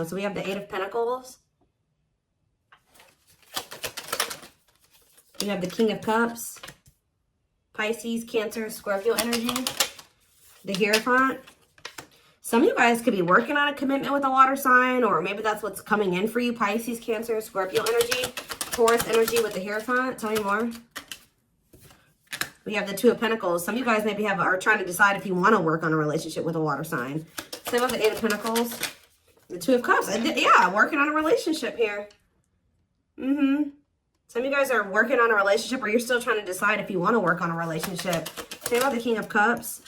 know. So we have the Eight of Pentacles. We have the King of Cups. Pisces, Cancer, Scorpio energy. The Hierophant. Some of you guys could be working on a commitment with a water sign, or maybe that's what's coming in for you. Pisces, Cancer, Scorpio energy. Taurus energy with the Hierophant. Tell me more. We have the Two of Pentacles. Some of you guys maybe are trying to decide if you want to work on a relationship with a water sign. Same with the Eight of Pentacles. The Two of Cups. Yeah, working on a relationship here. Some of you guys are working on a relationship, or you're still trying to decide if you want to work on a relationship. Same about the King of Cups.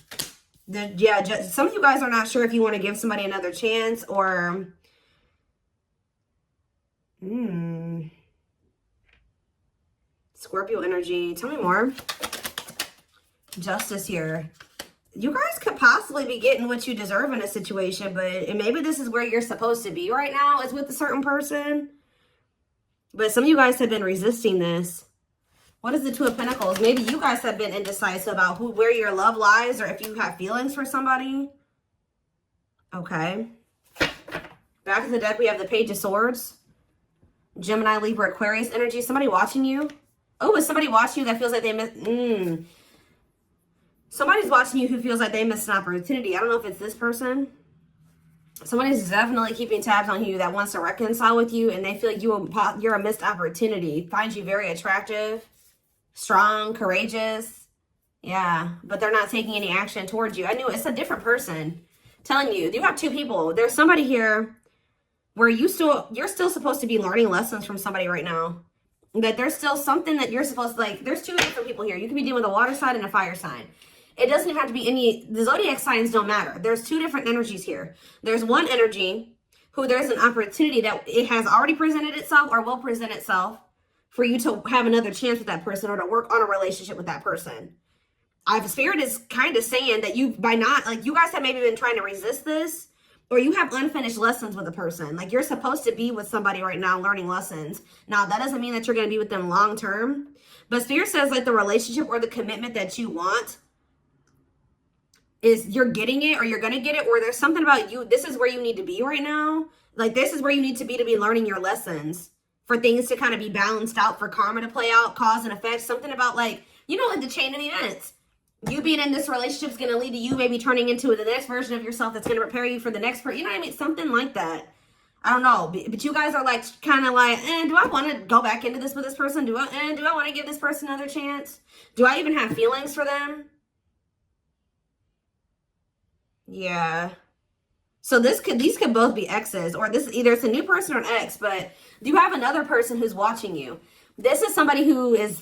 Some of you guys are not sure if you want to give somebody another chance, or... Scorpio energy. Tell me more. Justice here. You guys could possibly be getting what you deserve in a situation, but maybe this is where you're supposed to be right now, is with a certain person. But some of you guys have been resisting this. What is the Two of Pentacles? Maybe you guys have been indecisive about where your love lies, or if you have feelings for somebody. Okay. Back of the deck, we have the Page of Swords. Gemini, Libra, Aquarius energy. Somebody watching you. Oh, is somebody watching you that feels like they missed... Somebody's watching you who feels like they missed an opportunity. I don't know if it's this person. Somebody's definitely keeping tabs on you that wants to reconcile with you, and they feel like you're a missed opportunity. Finds you very attractive, strong, courageous. Yeah, but they're not taking any action towards you. I knew it's a different person. Telling you, you have two people. There's somebody here where you're still supposed to be learning lessons from somebody right now. That there's still something that you're supposed to, like, there's two different people here. You could be dealing with a water sign and a fire sign. It doesn't even have to be any, the zodiac signs don't matter. There's two different energies here. There's one energy who there's an opportunity that it has already presented itself or will present itself for you to have another chance with that person, or to work on a relationship with that person. Spirit is kind of saying that you guys have maybe been trying to resist this, or you have unfinished lessons with a person. Like, you're supposed to be with somebody right now learning lessons. Now, that doesn't mean that you're going to be with them long term. But Spirit says, like, the relationship or the commitment that you want is you're getting it, or you're going to get it, or there's something about you. This is where you need to be right now. Like, this is where you need to be learning your lessons, for things to kind of be balanced out, for karma to play out, cause and effect. Something about, like, you know, like the chain of events. You being in this relationship is going to lead to you maybe turning into the next version of yourself that's going to prepare you for the next person. You know what I mean? Something like that. I don't know. But you guys are like, kind of like, do I want to go back into this with this person? Do I want to give this person another chance? Do I even have feelings for them? Yeah. So these could both be exes, or this either it's a new person or an ex, but you have another person who's watching you. This is somebody who is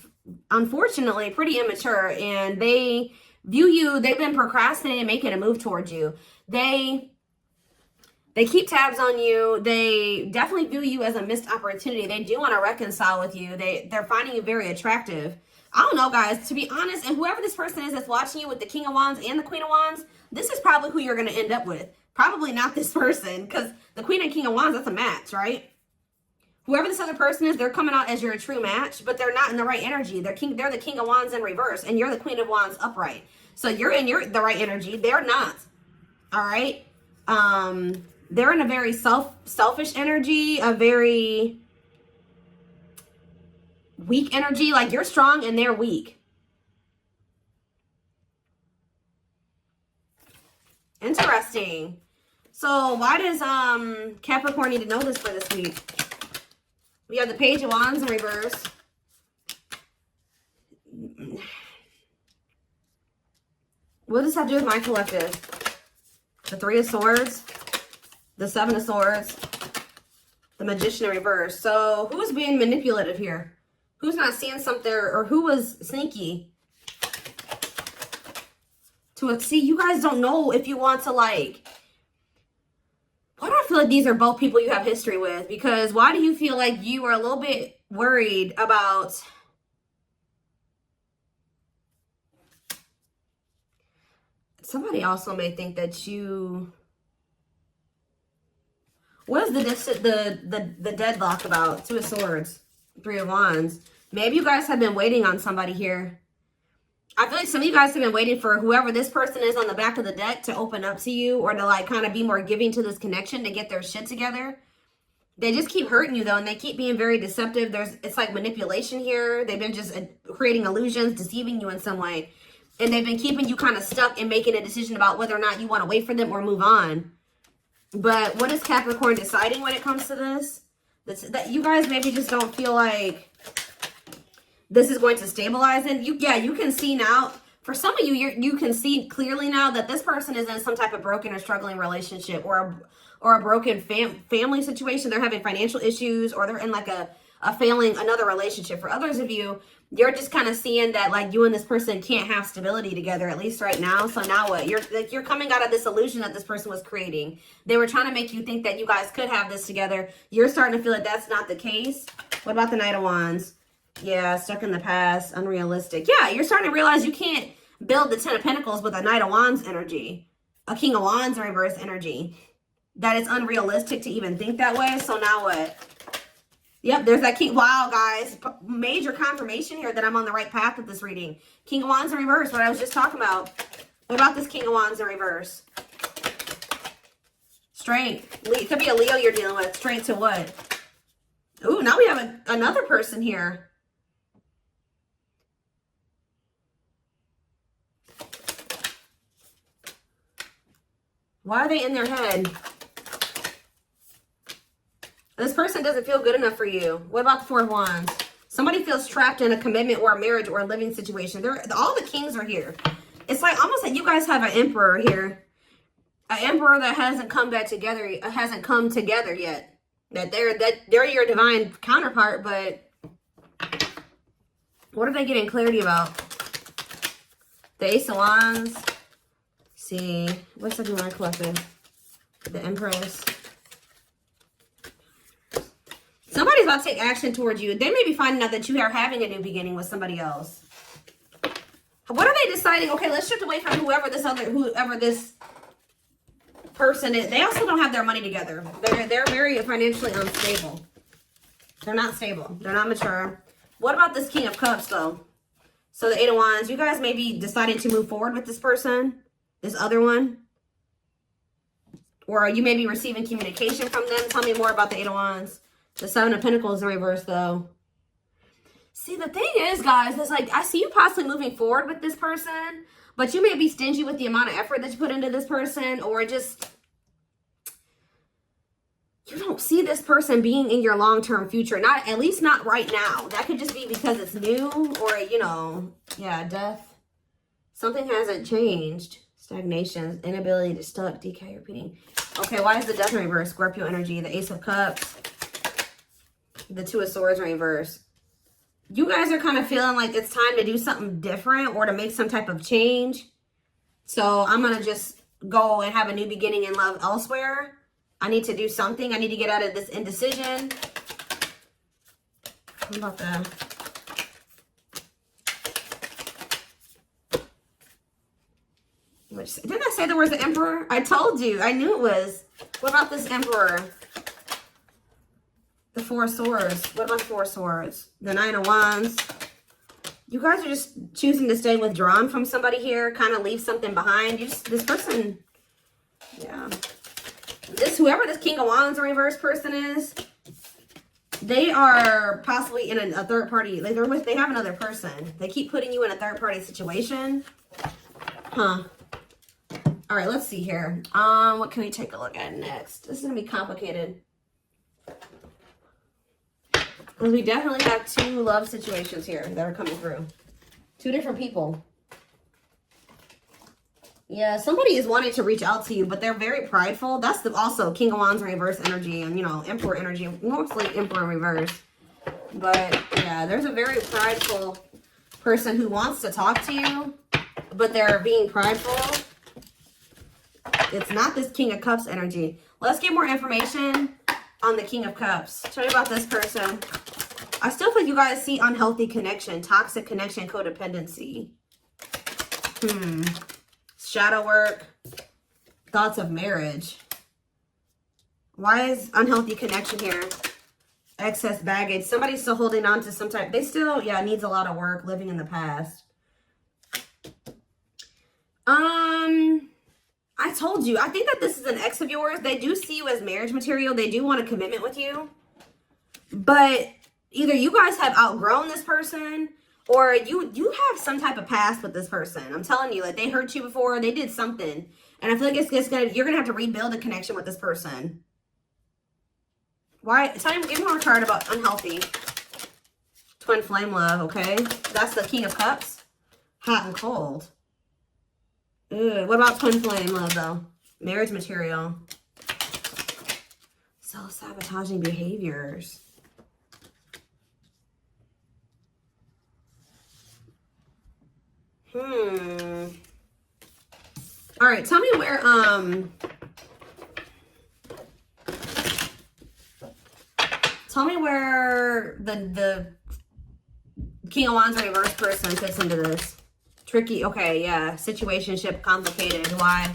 unfortunately pretty immature, and they view you, they've been procrastinating making a move towards you. They keep tabs on you. They definitely view you as a missed opportunity. They do want to reconcile with you. They're finding you very attractive. I don't know, guys, to be honest, and whoever this person is that's watching you with the King of Wands and the Queen of Wands, this is probably who you're going to end up with. Probably not this person, because the Queen and King of Wands, that's a match, right? Whoever this other person is, they're coming out as your true match, but they're not in the right energy. They're the King of Wands in reverse, and you're the Queen of Wands upright. So you're in the right energy. They're not. All right? They're in a very selfish energy, a very weak energy. Like, you're strong and they're weak. Interesting. So why does Capricorn need to know this for this week? We have the Page of Wands in reverse. What does this have to do with my collective? The Three of Swords, the Seven of Swords, the Magician in reverse. So who's being manipulative here? Who's not seeing something, or who was sneaky? See, you guys don't know if you want to, like, why do I feel like these are both people you have history with? Because why do you feel like you are a little bit worried about somebody also may think that you, what is the deadlock about? Two of Swords, Three of Wands. Maybe you guys have been waiting on somebody here. I feel like some of you guys have been waiting for whoever this person is on the back of the deck to open up to you, or to like kind of be more giving to this connection, to get their shit together. They just keep hurting you though, and they keep being very deceptive. It's like manipulation here. They've been just creating illusions, deceiving you in some way. And they've been keeping you kind of stuck in making a decision about whether or not you want to wait for them or move on. But what is Capricorn deciding when it comes to this? That you guys maybe just don't feel like this is going to stabilize. And you can see now, for some of you, you can see clearly now that this person is in some type of broken or struggling relationship, or a broken family situation. They're having financial issues, or they're in like a failing another relationship. For others of you, you're just kind of seeing that like you and this person can't have stability together, at least right now. So now what? You're coming out of this illusion that this person was creating. They were trying to make you think that you guys could have this together. You're starting to feel like that's not the case. What about the Knight of Wands? Yeah, stuck in the past, unrealistic. Yeah, you're starting to realize you can't build the Ten of Pentacles with a Knight of Wands energy, a King of Wands reverse energy. That it's unrealistic to even think that way. So now what? Yep, there's that King. Wow, guys. Major confirmation here that I'm on the right path with this reading. King of Wands in reverse, what I was just talking about. What about this King of Wands in reverse? Strength. It could be a Leo you're dealing with. Strength to what? Ooh, now we have another person here. Why are they in their head? This person doesn't feel good enough for you. What about the Four of Wands? Somebody feels trapped in a commitment or a marriage or a living situation. All the kings are here. It's like almost like you guys have an emperor here. An emperor that hasn't come back together, hasn't come together yet. That they're your divine counterpart, but what are they getting clarity about? The Ace of Wands. See, what's up in my collective? The Empress. Somebody's about to take action towards you. They may be finding out that you are having a new beginning with somebody else. What are they deciding? Okay, let's shift away from whoever this person is. They also don't have their money together. They're very financially unstable. They're not stable. They're not mature. What about this King of Cups, though? So the Eight of Wands. You guys may be deciding to move forward with this person, this other one. Or you may be receiving communication from them. Tell me more about the Eight of Wands. The Seven of Pentacles in reverse, though. See, the thing is, guys, it's like I see you possibly moving forward with this person, but you may be stingy with the amount of effort that you put into this person, or just you don't see this person being in your long-term future. Not, at least not right now. That could just be because it's new, or, you know, yeah, death. Something hasn't changed. Stagnation, inability to stuck, decay, repeating. Okay, why is the Death in reverse? Scorpio energy, the Ace of Cups. The Two of Swords in reverse. You guys are kind of feeling like it's time to do something different or to make some type of change. So I'm going to just go and have a new beginning in love elsewhere. I need to do something. I need to get out of this indecision. What about that? Didn't I say there was the Emperor? I told you. I knew it was. What about this Emperor? The Four of Swords. What about Four of Swords? The Nine of Wands. You guys are just choosing to stay withdrawn from somebody here. Kind of leave something behind. This person, yeah. Whoever this King of Wands in reverse person is, they are possibly in a third party. Like they have another person. They keep putting you in a third party situation. Huh. All right, let's see here. What can we take a look at next? This is going to be complicated. We definitely have two love situations here that are coming through. Two different people. Yeah, somebody is wanting to reach out to you, but they're very prideful. That's also King of Wands in reverse energy and, you know, Emperor energy. Mostly Emperor in reverse. But, yeah, there's a very prideful person who wants to talk to you, but they're being prideful. It's not this King of Cups energy. Let's get more information on the King of Cups. Tell me about this person. I still feel you guys see unhealthy connection, toxic connection, codependency. Shadow work, thoughts of marriage. Why is unhealthy connection here? Excess baggage. Somebody's still holding on to some type. They still, yeah, needs a lot of work, living in the past. I told you. I think that this is an ex of yours. They do see you as marriage material. They do want a commitment with you. But either you guys have outgrown this person, or you have some type of past with this person. I'm telling you, like, they hurt you before. They did something. And I feel like you're gonna have to rebuild a connection with this person. Why? Give me more card about unhealthy. Twin flame love, okay? That's the King of Cups. Hot and cold. Ugh. What about twin flame love, though? Marriage material. Self-sabotaging behaviors. All right, tell me where, tell me where the King of Wands reverse person fits into this. Tricky. Okay, yeah. Situationship, complicated. Why?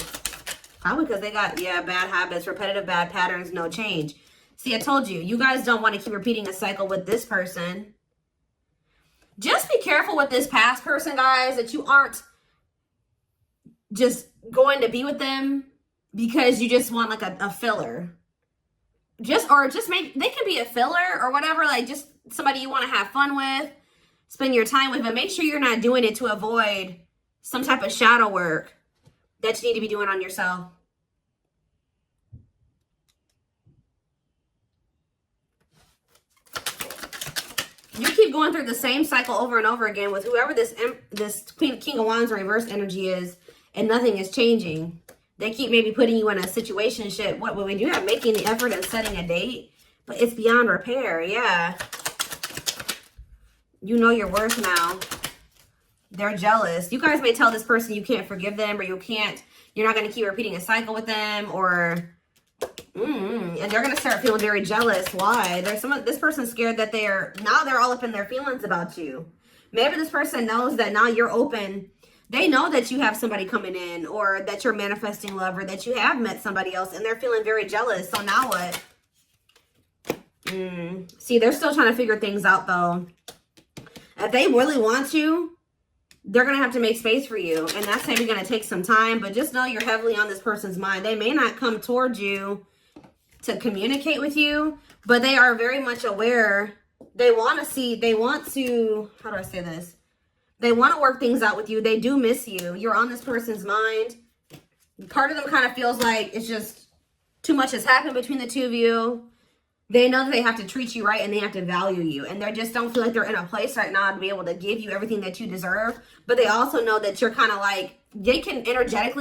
Probably because they got, yeah, bad habits, repetitive bad patterns, no change. See, I told you. You guys don't want to keep repeating a cycle with this person. Just be careful with this past person, guys, that you aren't just going to be with them because you just want like a filler. They can be a filler or whatever, like just somebody you want to have fun with, spend your time with, but make sure you're not doing it to avoid some type of shadow work that you need to be doing on yourself. You keep going through the same cycle over and over again with whoever this King of Wands reverse energy is, and nothing is changing. They keep maybe putting you in a situationship. What we do have making the effort and setting a date, but it's beyond repair. Yeah. You know your worth now. They're jealous. You guys may tell this person you can't forgive them, or you're not going to keep repeating a cycle with them, or and they're going to start feeling very jealous. Why? This person's scared that they're all up in their feelings about you. Maybe this person knows that now you're open. They know that you have somebody coming in, or that you're manifesting love, or that you have met somebody else, and they're feeling very jealous. So now what? See, they're still trying to figure things out, though. If they really want you, they're going to have to make space for you. And that's maybe going to take some time. But just know you're heavily on this person's mind. They may not come towards you to communicate with you, but they are very much aware. They want to, how do I say this? They want to work things out with you. They do miss you. You're on this person's mind. Part of them kind of feels like it's just too much has happened between the two of you. They know that they have to treat you right and they have to value you. And they just don't feel like they're in a place right now to be able to give you everything that you deserve. But they also know that you're kind of like, they can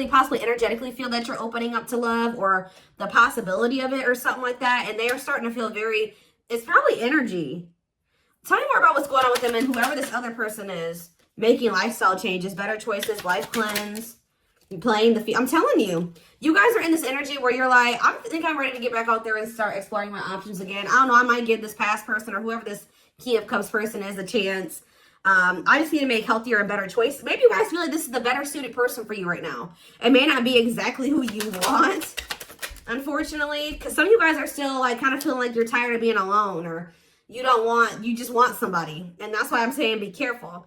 possibly energetically feel that you're opening up to love, or the possibility of it, or something like that. And they are starting to feel it's probably energy. Tell me more about what's going on with them and whoever this other person is. Making lifestyle changes, better choices, life cleanse, playing the field. I'm telling you, you guys are in this energy where you're like, I think I'm ready to get back out there and start exploring my options again. I don't know, I might give this past person or whoever this King of Cups person is a chance. I just need to make healthier and better choices. Maybe you guys feel like this is the better suited person for you right now. It may not be exactly who you want, unfortunately, because some of you guys are still like kind of feeling like you're tired of being alone, or you just want somebody. And that's why I'm saying be careful.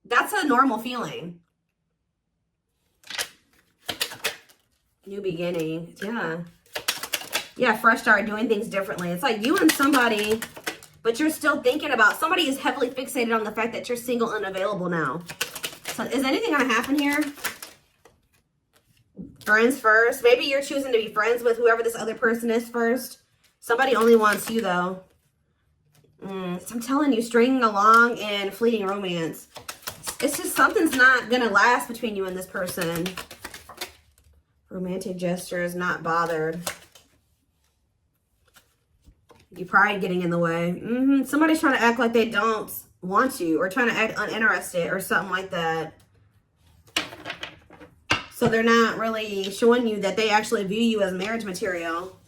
That's a normal feeling. New beginning. Yeah. Yeah, fresh start, doing things differently. It's like you and somebody, but you're still thinking about, somebody is heavily fixated on the fact that you're single and available now. So is anything going to happen here? Friends first. Maybe you're choosing to be friends with whoever this other person is first. Somebody only wants you, though. So I'm telling you, stringing along and fleeting romance. It's just something's not going to last between you and this person. Romantic gestures, not bothered. Your pride getting in the way. Somebody's trying to act like they don't want you, or trying to act uninterested or something like that. So they're not really showing you that they actually view you as marriage material.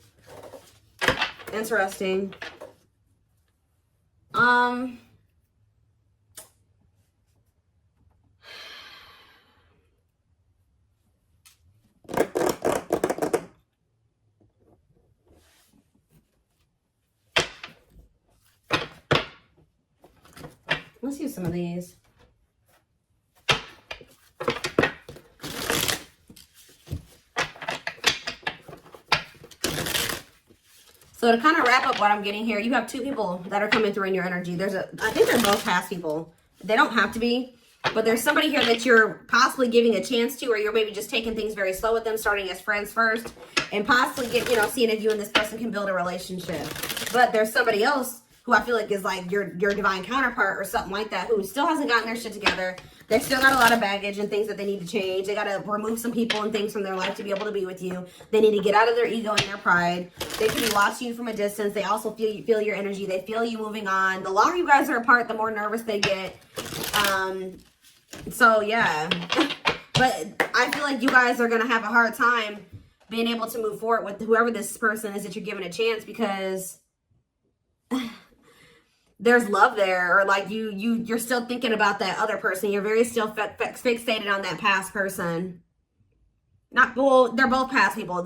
Interesting. Let's use some of these. So to kind of wrap up what I'm getting here, you have two people that are coming through in your energy. I think they're both past people. They don't have to be, but there's somebody here that you're possibly giving a chance to, or you're maybe just taking things very slow with them, starting as friends first, and possibly seeing if you and this person can build a relationship. But there's somebody else who I feel like is like your divine counterpart or something like that, who still hasn't gotten their shit together. They still got a lot of baggage and things that they need to change. They got to remove some people and things from their life to be able to be with you. They need to get out of their ego and their pride. They can be watching you from a distance. They also feel your energy. They feel you moving on. The longer you guys are apart, the more nervous they get. So, yeah. But I feel like you guys are going to have a hard time being able to move forward with whoever this person is that you're giving a chance, because there's love there, or like you're still thinking about that other person. You're very still fixated on that past person. Well, they're both past people.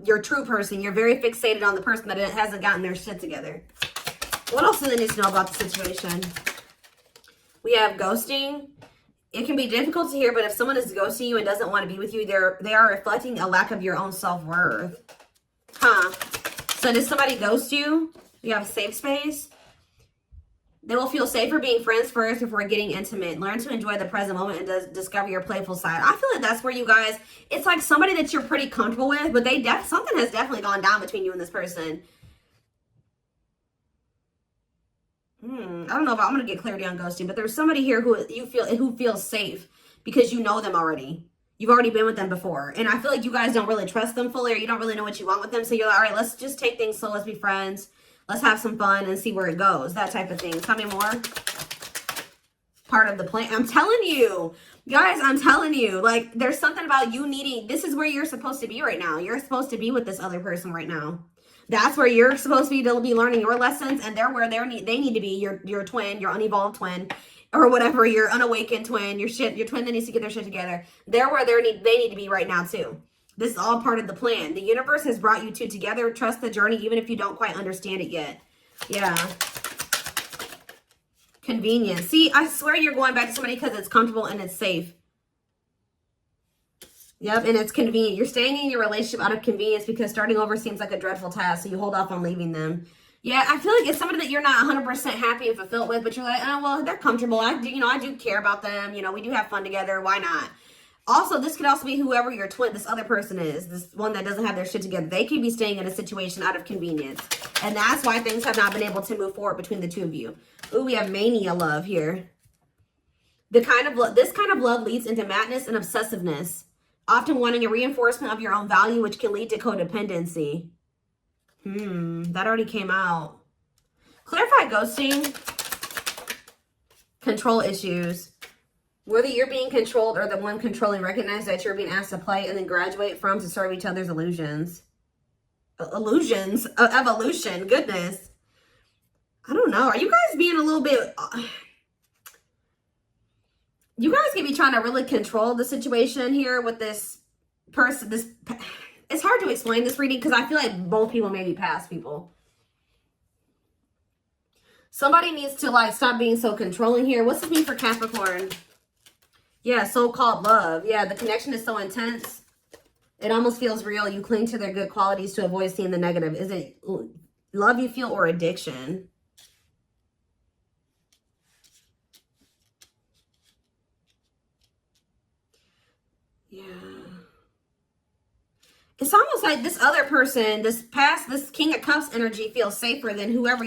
Your true person, you're very fixated on the person that hasn't gotten their shit together. What else do they need to know about the situation? We have ghosting. It can be difficult to hear, but if someone is ghosting you and doesn't want to be with you, they are reflecting a lack of your own self-worth. So did somebody ghost you? You have a safe space. They will feel safer being friends first before getting intimate. Learn to enjoy the present moment and discover your playful side. I feel like that's where you guys, it's like somebody that you're pretty comfortable with, but something has definitely gone down between you and this person. I don't know if I'm going to get clarity on ghosting, but there's somebody here who feels safe because you know them already. You've already been with them before. And I feel like you guys don't really trust them fully, or you don't really know what you want with them. So you're like, all right, let's just take things slow. Let's be friends. Let's have some fun and see where it goes. That type of thing. Tell me more. Part of the plan. I'm telling you. Guys, I'm telling you. Like, there's something about you needing... This is where you're supposed to be right now. You're supposed to be with this other person right now. That's where you're supposed to be learning your lessons. And they're where they need to be. Your twin, your unevolved twin. Or whatever, your unawakened twin. Your twin that needs to get their shit together. They're where they need to be right now, too. This is all part of the plan. The universe has brought you two together. Trust the journey, even if you don't quite understand it yet. Yeah. Convenience. See, I swear you're going back to somebody because it's comfortable and it's safe. Yep, and it's convenient. You're staying in your relationship out of convenience because starting over seems like a dreadful task, so you hold off on leaving them. Yeah, I feel like it's somebody that you're not 100% happy and fulfilled with, but you're like, oh, well, they're comfortable. I do care about them. We do have fun together. Why not? Also, this could also be whoever your this other person is, this one that doesn't have their shit together. They could be staying in a situation out of convenience. And that's why things have not been able to move forward between the two of you. Ooh, we have mania love here. This kind of love leads into madness and obsessiveness, often wanting a reinforcement of your own value, which can lead to codependency. That already came out. Clarify ghosting. Control issues. Whether you're being controlled or the one controlling, recognize that you're being asked to play and then graduate from to serve each other's illusions. Illusions? Evolution. Goodness. I don't know. Are you guys being a little bit... You guys can be trying to really control the situation here with this person. It's hard to explain this reading because I feel like both people may be past people. Somebody needs to stop being so controlling here. What's this mean for Capricorn? Yeah, so-called love. Yeah, the connection is so intense. It almost feels real. You cling to their good qualities to avoid seeing the negative. Is it love you feel or addiction? Yeah. It's almost like this other person, this King of Cups energy feels safer than whoever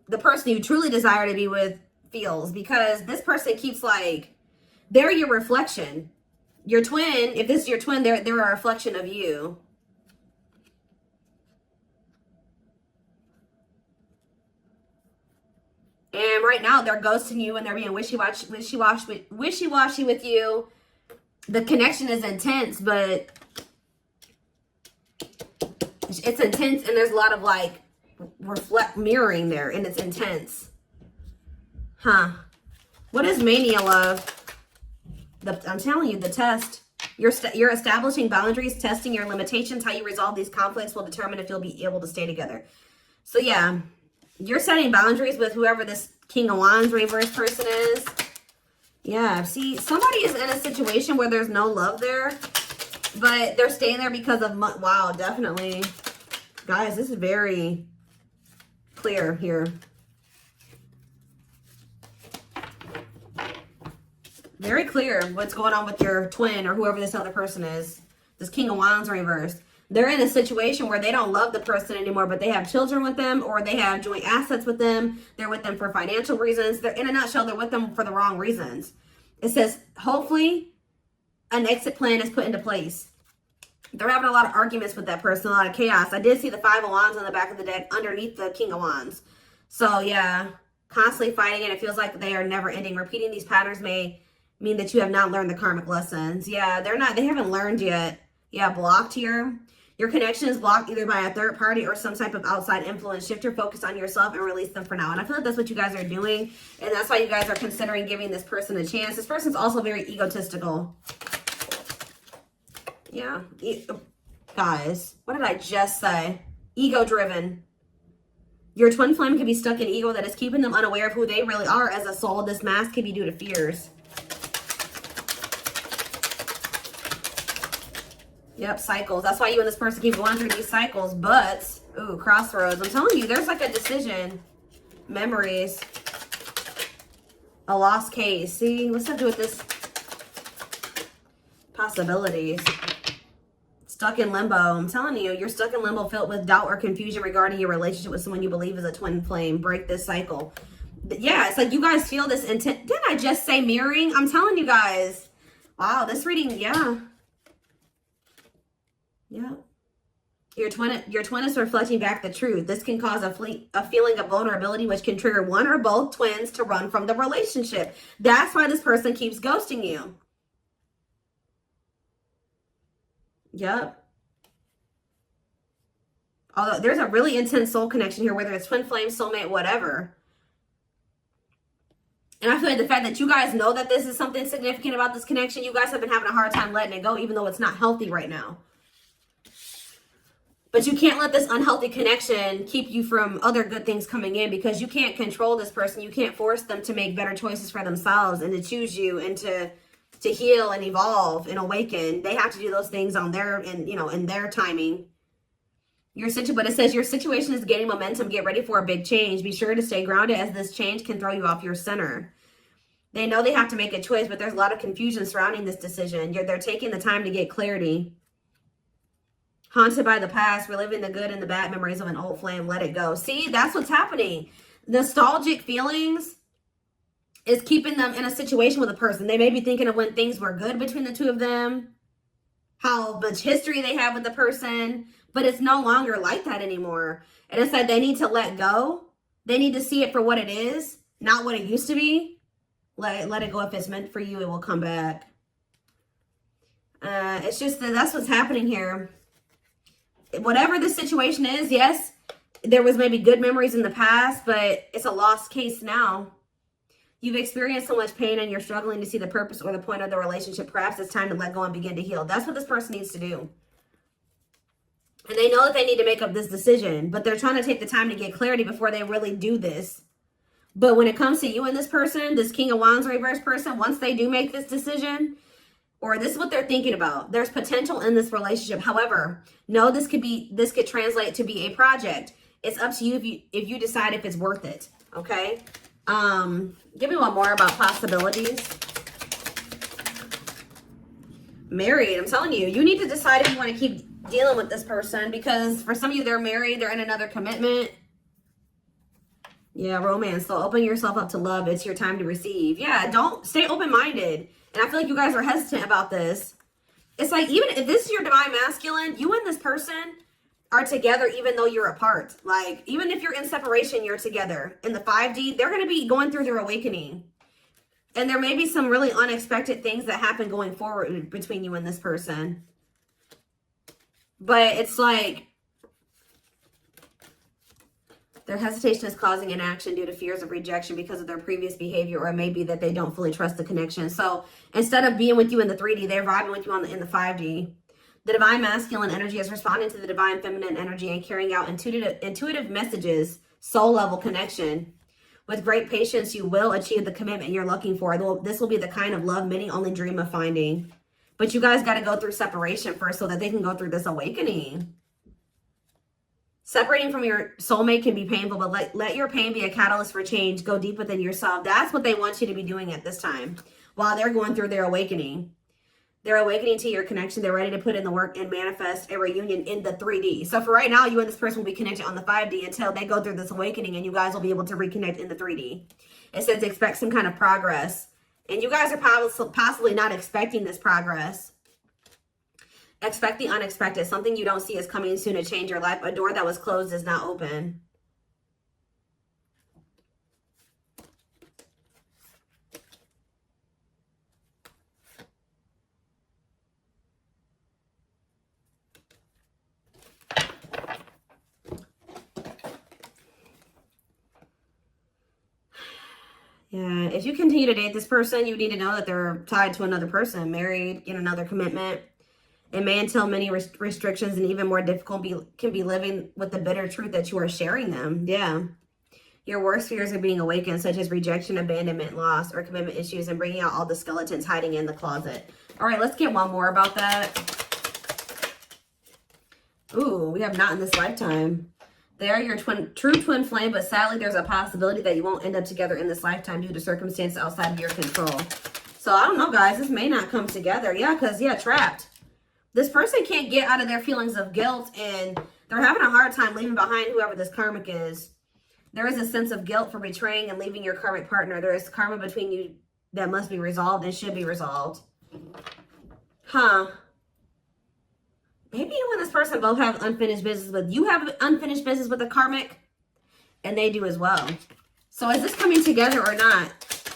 the person you truly desire to be with feels, because this person keeps they're your reflection. Your twin, if this is your twin, they're a reflection of you. And right now they're ghosting you and they're being wishy-washy with you. The connection is intense, but it's intense and there's a lot of mirroring there, and it's intense. What is mania love? I'm telling you, the test. You're establishing boundaries, testing your limitations. How you resolve these conflicts will determine if you'll be able to stay together. So yeah, you're setting boundaries with whoever this King of Wands reverse person is. Yeah, see, somebody is in a situation where there's no love there, but they're staying there because of, wow, definitely. Guys, this is very clear here. Very clear what's going on with your twin or whoever this other person is. This King of Wands reversed. They're in a situation where they don't love the person anymore, but they have children with them, or they have joint assets with them. They're with them for financial reasons. They're, in a nutshell, they're with them for the wrong reasons. It says, hopefully, an exit plan is put into place. They're having a lot of arguments with that person, a lot of chaos. I did see the 5 of Wands on the back of the deck underneath the King of Wands. So, yeah, constantly fighting, and it feels like they are never ending. Repeating these patterns may mean that you have not learned the karmic lessons. Yeah, they haven't learned yet. Yeah, blocked here. Your connection is blocked either by a third party or some type of outside influence. Shift your focus on yourself and release them for now. And I feel like that's what you guys are doing. And that's why you guys are considering giving this person a chance. This person's also very egotistical. Yeah. Guys, what did I just say? Ego-driven. Your twin flame can be stuck in ego that is keeping them unaware of who they really are as a soul. This mask can be due to fears. Yep, cycles. That's why you and this person keep going through these cycles. But, ooh, crossroads. I'm telling you, there's like a decision. Memories. A lost case. See, what's that do with this? Possibilities. Stuck in limbo. I'm telling you, you're stuck in limbo filled with doubt or confusion regarding your relationship with someone you believe is a twin flame. Break this cycle. Yeah, it's like you guys feel this intent. Didn't I just say mirroring? I'm telling you guys. Wow, this reading, yeah. Yeah. Your twin is reflecting back the truth. This can cause a feeling of vulnerability, which can trigger one or both twins to run from the relationship. That's why this person keeps ghosting you. Yep. Although there's a really intense soul connection here, whether it's twin flame, soulmate, whatever. And I feel like the fact that you guys know that this is something significant about this connection, you guys have been having a hard time letting it go, even though it's not healthy right now. But you can't let this unhealthy connection keep you from other good things coming in, because you can't control this person. You can't force them to make better choices for themselves and to choose you and to heal and evolve and awaken. They have to do those things on their, in their timing. But it says your situation is gaining momentum. Get ready for a big change. Be sure to stay grounded, as this change can throw you off your center. They know they have to make a choice, but there's a lot of confusion surrounding this decision. They're taking the time to get clarity. Haunted by the past, reliving the good and the bad memories of an old flame. Let it go. See, that's what's happening. Nostalgic feelings is keeping them in a situation with a person. They may be thinking of when things were good between the two of them, how much history they have with the person, but it's no longer like that anymore. And it's like they need to let go. They need to see it for what it is, not what it used to be. Let it go. If it's meant for you, it will come back. It's just that's what's happening here. Whatever the situation is, yes, there was maybe good memories in the past, but it's a lost case now. You've experienced so much pain and you're struggling to see the purpose or the point of the relationship. Perhaps it's time to let go and begin to heal. That's what this person needs to do. And they know that they need to make up this decision, but they're trying to take the time to get clarity before they really do this. But when it comes to you and this person, this King of Wands reverse person, once they do make this decision, or this is what they're thinking about, there's potential in this relationship. However, no, this could translate to be a project. It's up to you if you decide if it's worth it. Okay. Give me one more about possibilities. Married. I'm telling you, you need to decide if you want to keep dealing with this person, because for some of you, they're married, they're in another commitment. Yeah, romance. So open yourself up to love. It's your time to receive. Yeah, don't stay open-minded. And I feel like you guys are hesitant about this. It's like, even if this is your divine masculine, you and this person are together even though you're apart. Like, even if you're in separation, you're together. In the 5D, they're going to be going through their awakening. And there may be some really unexpected things that happen going forward between you and this person. But it's like their hesitation is causing inaction due to fears of rejection because of their previous behavior, or it may be that they don't fully trust the connection. So instead of being with you in the 3D, they're vibing with you in the 5D. The divine masculine energy is responding to the divine feminine energy and carrying out intuitive messages, soul level connection. With great patience, you will achieve the commitment you're looking for. This will be the kind of love many only dream of finding. But you guys got to go through separation first so that they can go through this awakening. Separating from your soulmate can be painful, but let your pain be a catalyst for change. Go deep within yourself. That's what they want you to be doing at this time while they're going through their awakening. They're awakening to your connection. They're ready to put in the work and manifest a reunion in the 3D. So for right now, you and this person will be connected on the 5D until they go through this awakening and you guys will be able to reconnect in the 3D. It says expect some kind of progress. And you guys are possibly not expecting this progress. Expect the unexpected. Something you don't see is coming soon to change your life. A door that was closed is now open. Yeah, if you continue to date this person, you need to know that they're tied to another person, married, in another commitment. It may entail many restrictions and even more difficult can be living with the bitter truth that you are sharing them. Yeah. Your worst fears are being awakened, such as rejection, abandonment, loss, or commitment issues, and bringing out all the skeletons hiding in the closet. All right, let's get one more about that. Ooh, we have not in this lifetime. They are your true twin flame, but sadly, there's a possibility that you won't end up together in this lifetime due to circumstances outside of your control. So I don't know, guys. This may not come together. Yeah, because, trapped. This person can't get out of their feelings of guilt, and they're having a hard time leaving behind whoever this karmic is. There is a sense of guilt for betraying and leaving your karmic partner. There is karma between you that must be resolved and should be resolved. Huh. Maybe you and this person both have unfinished business with. You have unfinished business with the karmic, and they do as well. So is this coming together or not?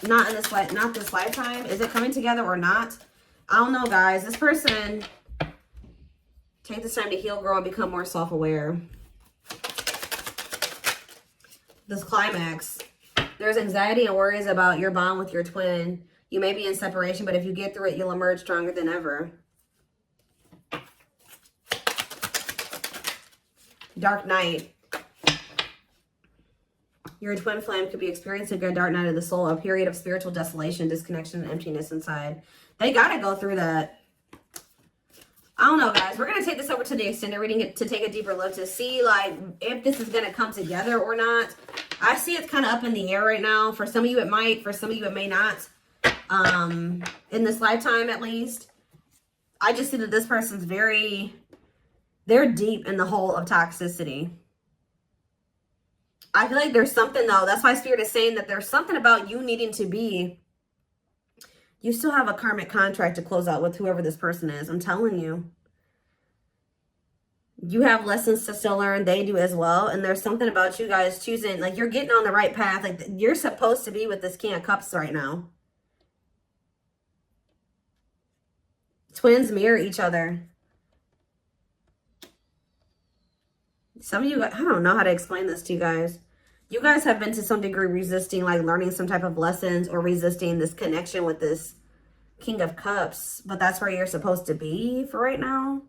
Not this lifetime. Is it coming together or not? I don't know, guys. This person, take this time to heal, grow, and become more self-aware. This climax. There's anxiety and worries about your bond with your twin. You may be in separation, but if you get through it, you'll emerge stronger than ever. Dark night. Your twin flame could be experiencing a dark night of the soul, a period of spiritual desolation, disconnection, and emptiness inside. They got to go through that. I don't know, guys. We're going to take this over to the extended reading to take a deeper look to see, if this is going to come together or not. I see it's kind of up in the air right now. For some of you, it might. For some of you, it may not. In this lifetime, at least. I just see that this person's they're deep in the hole of toxicity. I feel like there's something, though. That's why Spirit is saying that there's something about you needing to be. You still have a karmic contract to close out with whoever this person is. I'm telling you. You have lessons to still learn. They do as well. And there's something about you guys choosing. You're getting on the right path. You're supposed to be with this King of Cups right now. Twins mirror each other. Some of you, I don't know how to explain this to you guys. You guys have been to some degree resisting, learning some type of lessons or resisting this connection with this King of Cups. But that's where you're supposed to be for right now.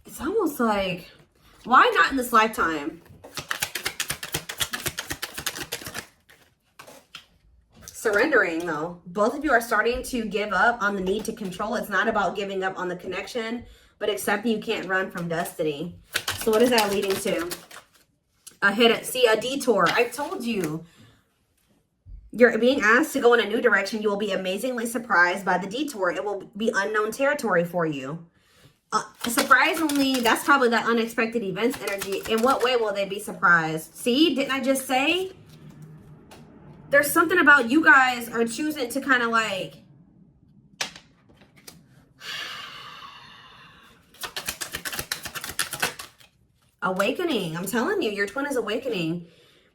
It's almost like, why not in this lifetime? Surrendering, though. Both of you are starting to give up on the need to control. It's not about giving up on the connection, but accepting you can't run from destiny. So what is that leading to? A detour. I told you. You're being asked to go in a new direction. You will be amazingly surprised by the detour. It will be unknown territory for you. Surprisingly, that's probably that unexpected events energy. In what way will they be surprised? See, didn't I just say? There's something about you guys are choosing to kind of awakening. I'm telling you, your twin is awakening.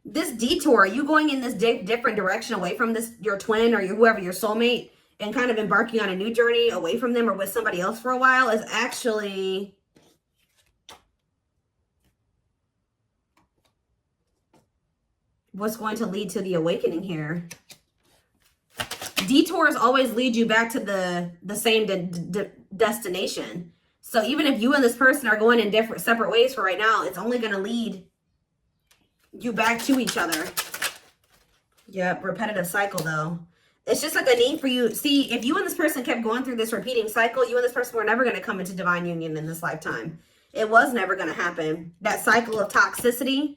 This detour, you going in this different direction away from your twin or whoever, your soulmate, and kind of embarking on a new journey away from them or with somebody else for a while is actually what's going to lead to the awakening here. Detours always lead you back to the same destination. So even if you and this person are going in separate ways for right now, it's only going to lead you back to each other. Yep, repetitive cycle though. It's just like a need for you. See, if you and this person kept going through this repeating cycle, you and this person were never going to come into divine union in this lifetime. It was never going to happen. That cycle of toxicity.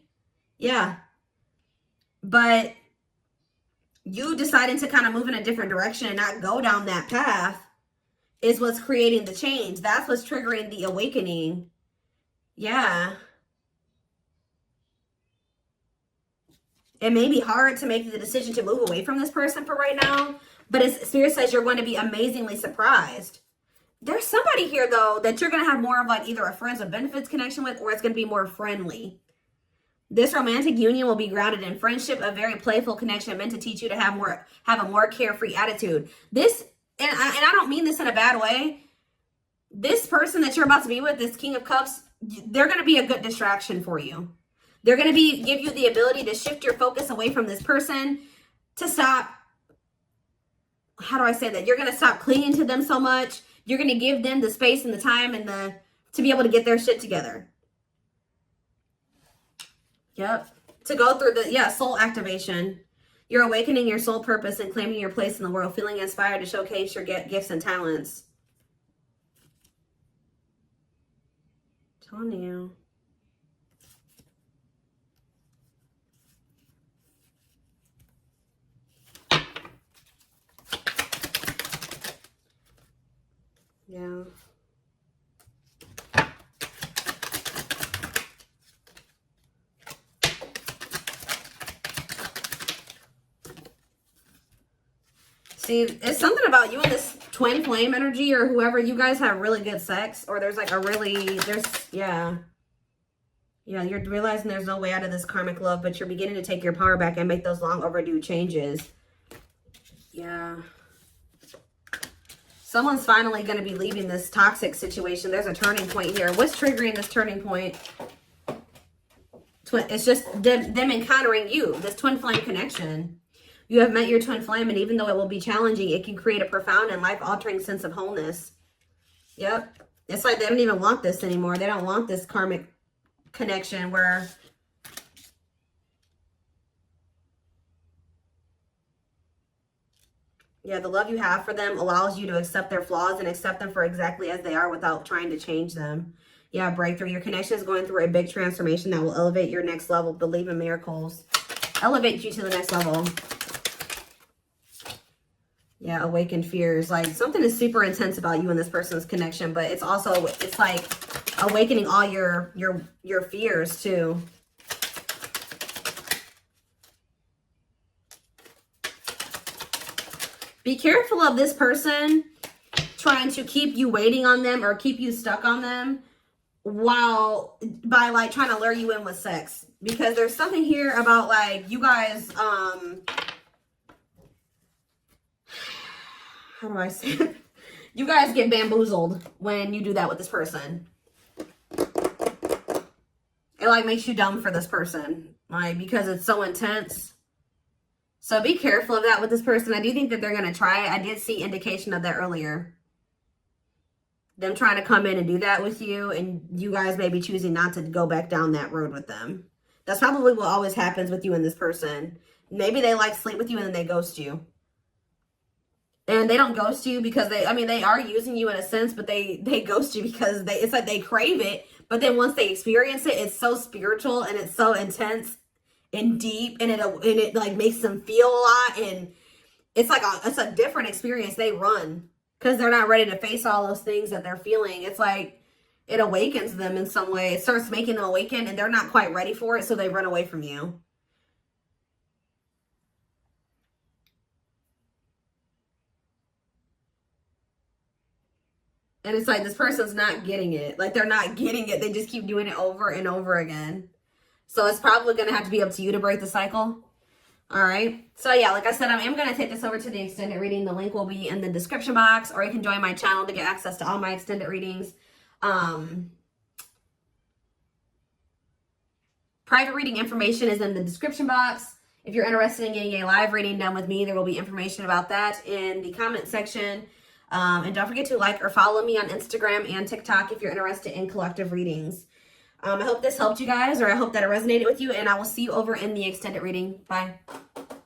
Yeah. But you deciding to kind of move in a different direction and not go down that path is what's creating the change. That's what's triggering the awakening. Yeah. It may be hard to make the decision to move away from this person for right now, but as Spirit says, you're going to be amazingly surprised. There's somebody here, though, that you're going to have more of like either a friends with benefits connection with, or it's going to be more friendly. This romantic union will be grounded in friendship, a very playful connection meant to teach you to have a more carefree attitude. This, and I don't mean this in a bad way. This person that you're about to be with, this King of Cups, they're going to be a good distraction for you. They're going to give you the ability to shift your focus away from this person, to stop, how do I say that? You're going to stop clinging to them so much. You're going to give them the space and the time and to be able to get their shit together. Yep. To go through soul activation. You're awakening your soul purpose and claiming your place in the world, feeling inspired to showcase your gifts and talents. I'm telling you. Yeah. See, it's something about you and this twin flame energy, or whoever, you guys have really good sex, or there's like yeah, you're realizing there's no way out of this karmic love, but you're beginning to take your power back and make those long overdue changes. Yeah. Someone's finally going to be leaving this toxic situation. There's a turning point here. What's triggering this turning point? It's just them encountering you, this twin flame connection. You have met your twin flame, and even though it will be challenging, it can create a profound and life-altering sense of wholeness. Yep. It's like they don't even want this anymore. They don't want this karmic connection where... Yeah, the love you have for them allows you to accept their flaws and accept them for exactly as they are without trying to change them. Yeah, breakthrough. Your connection is going through a big transformation that will elevate your next level. Believe in miracles. Elevate you to the next level. Yeah, awakened fears. Like, something is super intense about you and this person's connection, but it's also, it's like awakening all your fears too. Be careful of this person trying to keep you waiting on them or keep you stuck on them by like trying to lure you in with sex. Because there's something here about like you guys, how do I say it? You guys get bamboozled when you do that with this person. It like makes you dumb for this person, like, because it's so intense. So be careful of that with this person. I do think that they're going to try it. I did see indication of that earlier. Them trying to come in and do that with you, and you guys may be choosing not to go back down that road with them. That's probably what always happens with you and this person. Maybe they like sleep with you and then they ghost you. And they don't ghost you because they are using you in a sense, but they ghost you because it's like they crave it. But then once they experience it, it's so spiritual and it's so intense and deep, and it like makes them feel a lot, and it's like it's a different experience. They run because they're not ready to face all those things that they're feeling. It's like it awakens them in some way. It starts making them awaken, and they're not quite ready for it, so they run away from you. And it's like this person's not getting it. Like, they're not getting it. They just keep doing it over and over again. So it's probably going to have to be up to you to break the cycle. All right. So yeah, like I said, I am going to take this over to the extended reading. The link will be in the description box, or you can join my channel to get access to all my extended readings. Private reading information is in the description box. If you're interested in getting a live reading done with me, there will be information about that in the comment section. And don't forget to like or follow me on Instagram and TikTok if you're interested in collective readings. I hope this helped you guys, or I hope that it resonated with you, and I will see you over in the extended reading. Bye.